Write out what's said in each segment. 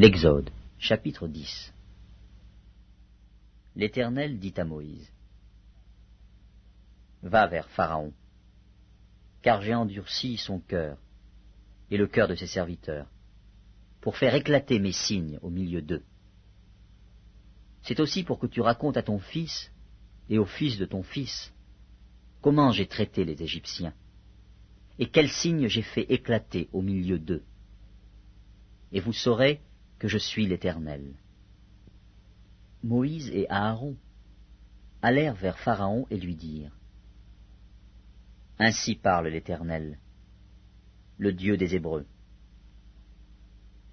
L'Exode, chapitre 10. L'Éternel dit à Moïse, « Va vers Pharaon, car j'ai endurci son cœur et le cœur de ses serviteurs, pour faire éclater mes signes au milieu d'eux. C'est aussi pour que tu racontes à ton fils et au fils de ton fils comment j'ai traité les Égyptiens, et quels signes j'ai fait éclater au milieu d'eux. Et vous saurez que je suis l'Éternel. » Moïse et Aaron allèrent vers Pharaon et lui dirent, « Ainsi parle l'Éternel, le Dieu des Hébreux.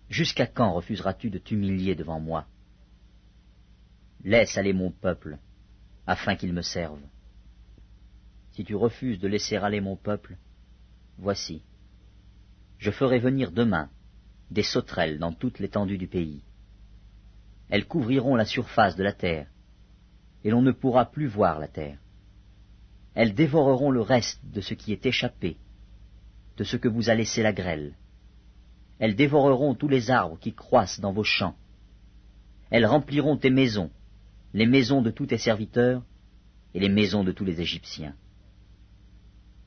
Jusqu'à quand refuseras-tu de t'humilier devant moi? Laisse aller mon peuple, afin qu'il me serve. Si tu refuses de laisser aller mon peuple, voici, je ferai venir demain des sauterelles dans toute l'étendue du pays. Elles couvriront la surface de la terre, et l'on ne pourra plus voir la terre. Elles dévoreront le reste de ce qui est échappé, de ce que vous a laissé la grêle. Elles dévoreront tous les arbres qui croissent dans vos champs. Elles rempliront tes maisons, les maisons de tous tes serviteurs et les maisons de tous les Égyptiens.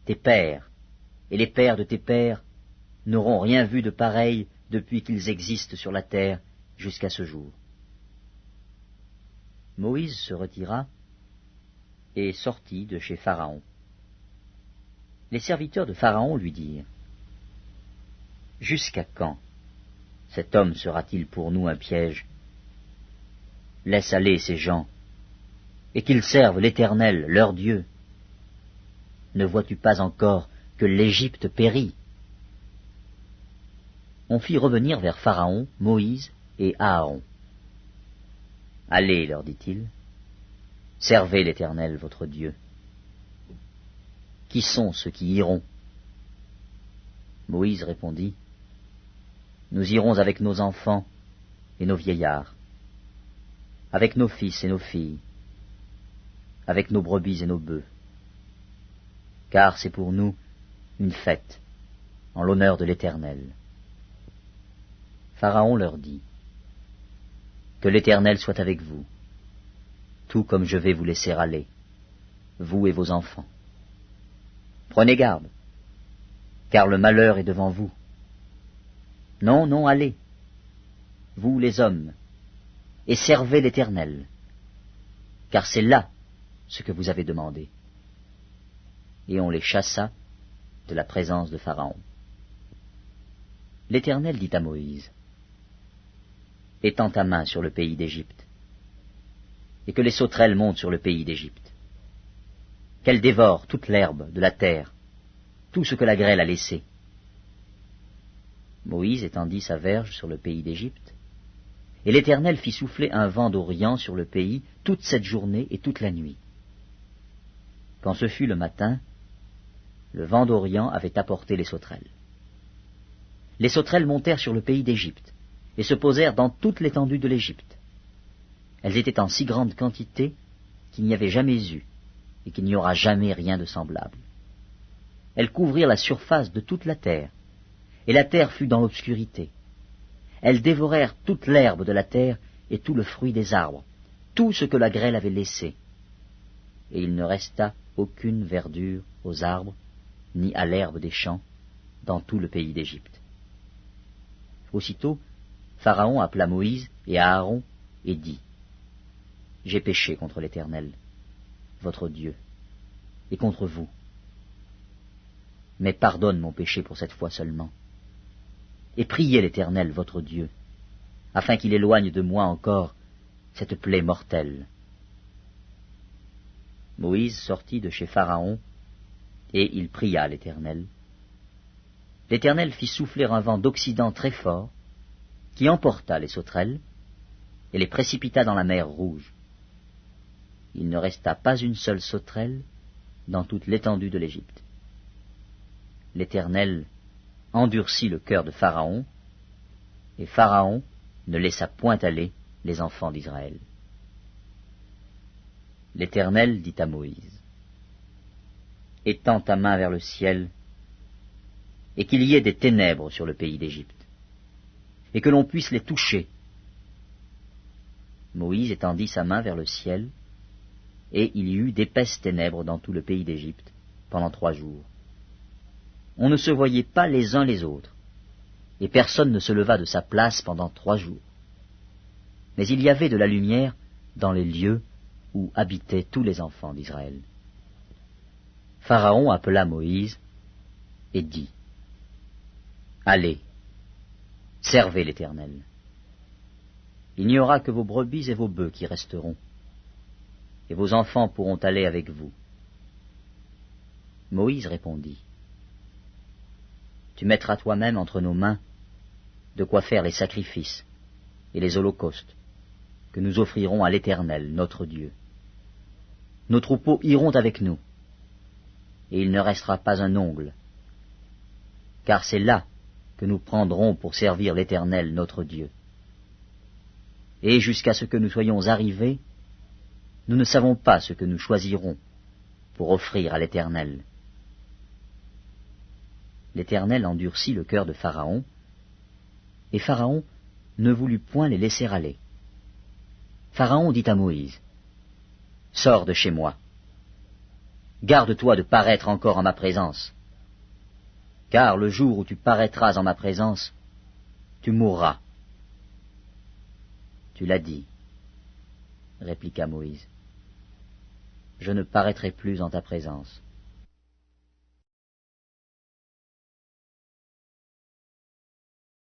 Tes pères et les pères de tes pères n'auront rien vu de pareil depuis qu'ils existent sur la terre jusqu'à ce jour. » Moïse se retira et sortit de chez Pharaon. Les serviteurs de Pharaon lui dirent, « Jusqu'à quand cet homme sera-t-il pour nous un piège? Laisse aller ces gens, et qu'ils servent l'Éternel, leur Dieu. Ne vois-tu pas encore que l'Égypte périt? » On fit revenir vers Pharaon Moïse et Aaron. « Allez, leur dit-il, servez l'Éternel votre Dieu. » « Qui sont ceux qui iront? » Moïse répondit, « Nous irons avec nos enfants et nos vieillards, avec nos fils et nos filles, avec nos brebis et nos bœufs, car c'est pour nous une fête en l'honneur de l'Éternel. » Pharaon leur dit, « Que l'Éternel soit avec vous, tout comme je vais vous laisser aller, vous et vos enfants. Prenez garde, car le malheur est devant vous. Non, non, allez, vous les hommes, et servez l'Éternel, car c'est là ce que vous avez demandé. » Et on les chassa de la présence de Pharaon. L'Éternel dit à Moïse, « Étends ta main sur le pays d'Égypte, et que les sauterelles montent sur le pays d'Égypte, qu'elles dévorent toute l'herbe de la terre, tout ce que la grêle a laissé. » Moïse étendit sa verge sur le pays d'Égypte, et l'Éternel fit souffler un vent d'Orient sur le pays toute cette journée et toute la nuit. Quand ce fut le matin, le vent d'Orient avait apporté les sauterelles. Les sauterelles montèrent sur le pays d'Égypte, et se posèrent dans toute l'étendue de l'Égypte. Elles étaient en si grande quantité qu'il n'y avait jamais eu, et qu'il n'y aura jamais rien de semblable. Elles couvrirent la surface de toute la terre, et la terre fut dans l'obscurité. Elles dévorèrent toute l'herbe de la terre et tout le fruit des arbres, tout ce que la grêle avait laissé. Et il ne resta aucune verdure aux arbres, ni à l'herbe des champs, dans tout le pays d'Égypte. Aussitôt, Pharaon appela Moïse et Aaron et dit, « J'ai péché contre l'Éternel, votre Dieu, et contre vous. Mais pardonne mon péché pour cette fois seulement, et priez l'Éternel, votre Dieu, afin qu'il éloigne de moi encore cette plaie mortelle. » Moïse sortit de chez Pharaon, et il pria l'Éternel. L'Éternel fit souffler un vent d'Occident très fort, qui emporta les sauterelles, et les précipita dans la mer Rouge. Il ne resta pas une seule sauterelle dans toute l'étendue de l'Égypte. L'Éternel endurcit le cœur de Pharaon, et Pharaon ne laissa point aller les enfants d'Israël. L'Éternel dit à Moïse, « Étends ta main vers le ciel, et qu'il y ait des ténèbres sur le pays d'Égypte, et que l'on puisse les toucher. » Moïse étendit sa main vers le ciel, et il y eut d'épaisses ténèbres dans tout le pays d'Égypte pendant 3 jours. On ne se voyait pas les uns les autres, et personne ne se leva de sa place pendant 3 jours. Mais il y avait de la lumière dans les lieux où habitaient tous les enfants d'Israël. Pharaon appela Moïse et dit, « Allez, servez l'Éternel. Il n'y aura que vos brebis et vos bœufs qui resteront, et vos enfants pourront aller avec vous. » Moïse répondit, « Tu mettras toi-même entre nos mains de quoi faire les sacrifices et les holocaustes que nous offrirons à l'Éternel, notre Dieu. Nos troupeaux iront avec nous, et il ne restera pas un ongle, car c'est là que nous prendrons pour servir l'Éternel, notre Dieu. Et jusqu'à ce que nous soyons arrivés, nous ne savons pas ce que nous choisirons pour offrir à l'Éternel. » L'Éternel endurcit le cœur de Pharaon, et Pharaon ne voulut point les laisser aller. Pharaon dit à Moïse, « Sors de chez moi. Garde-toi de paraître encore en ma présence, car le jour où tu paraîtras en ma présence, tu mourras. » « Tu l'as dit, répliqua Moïse. « Je ne paraîtrai plus en ta présence. »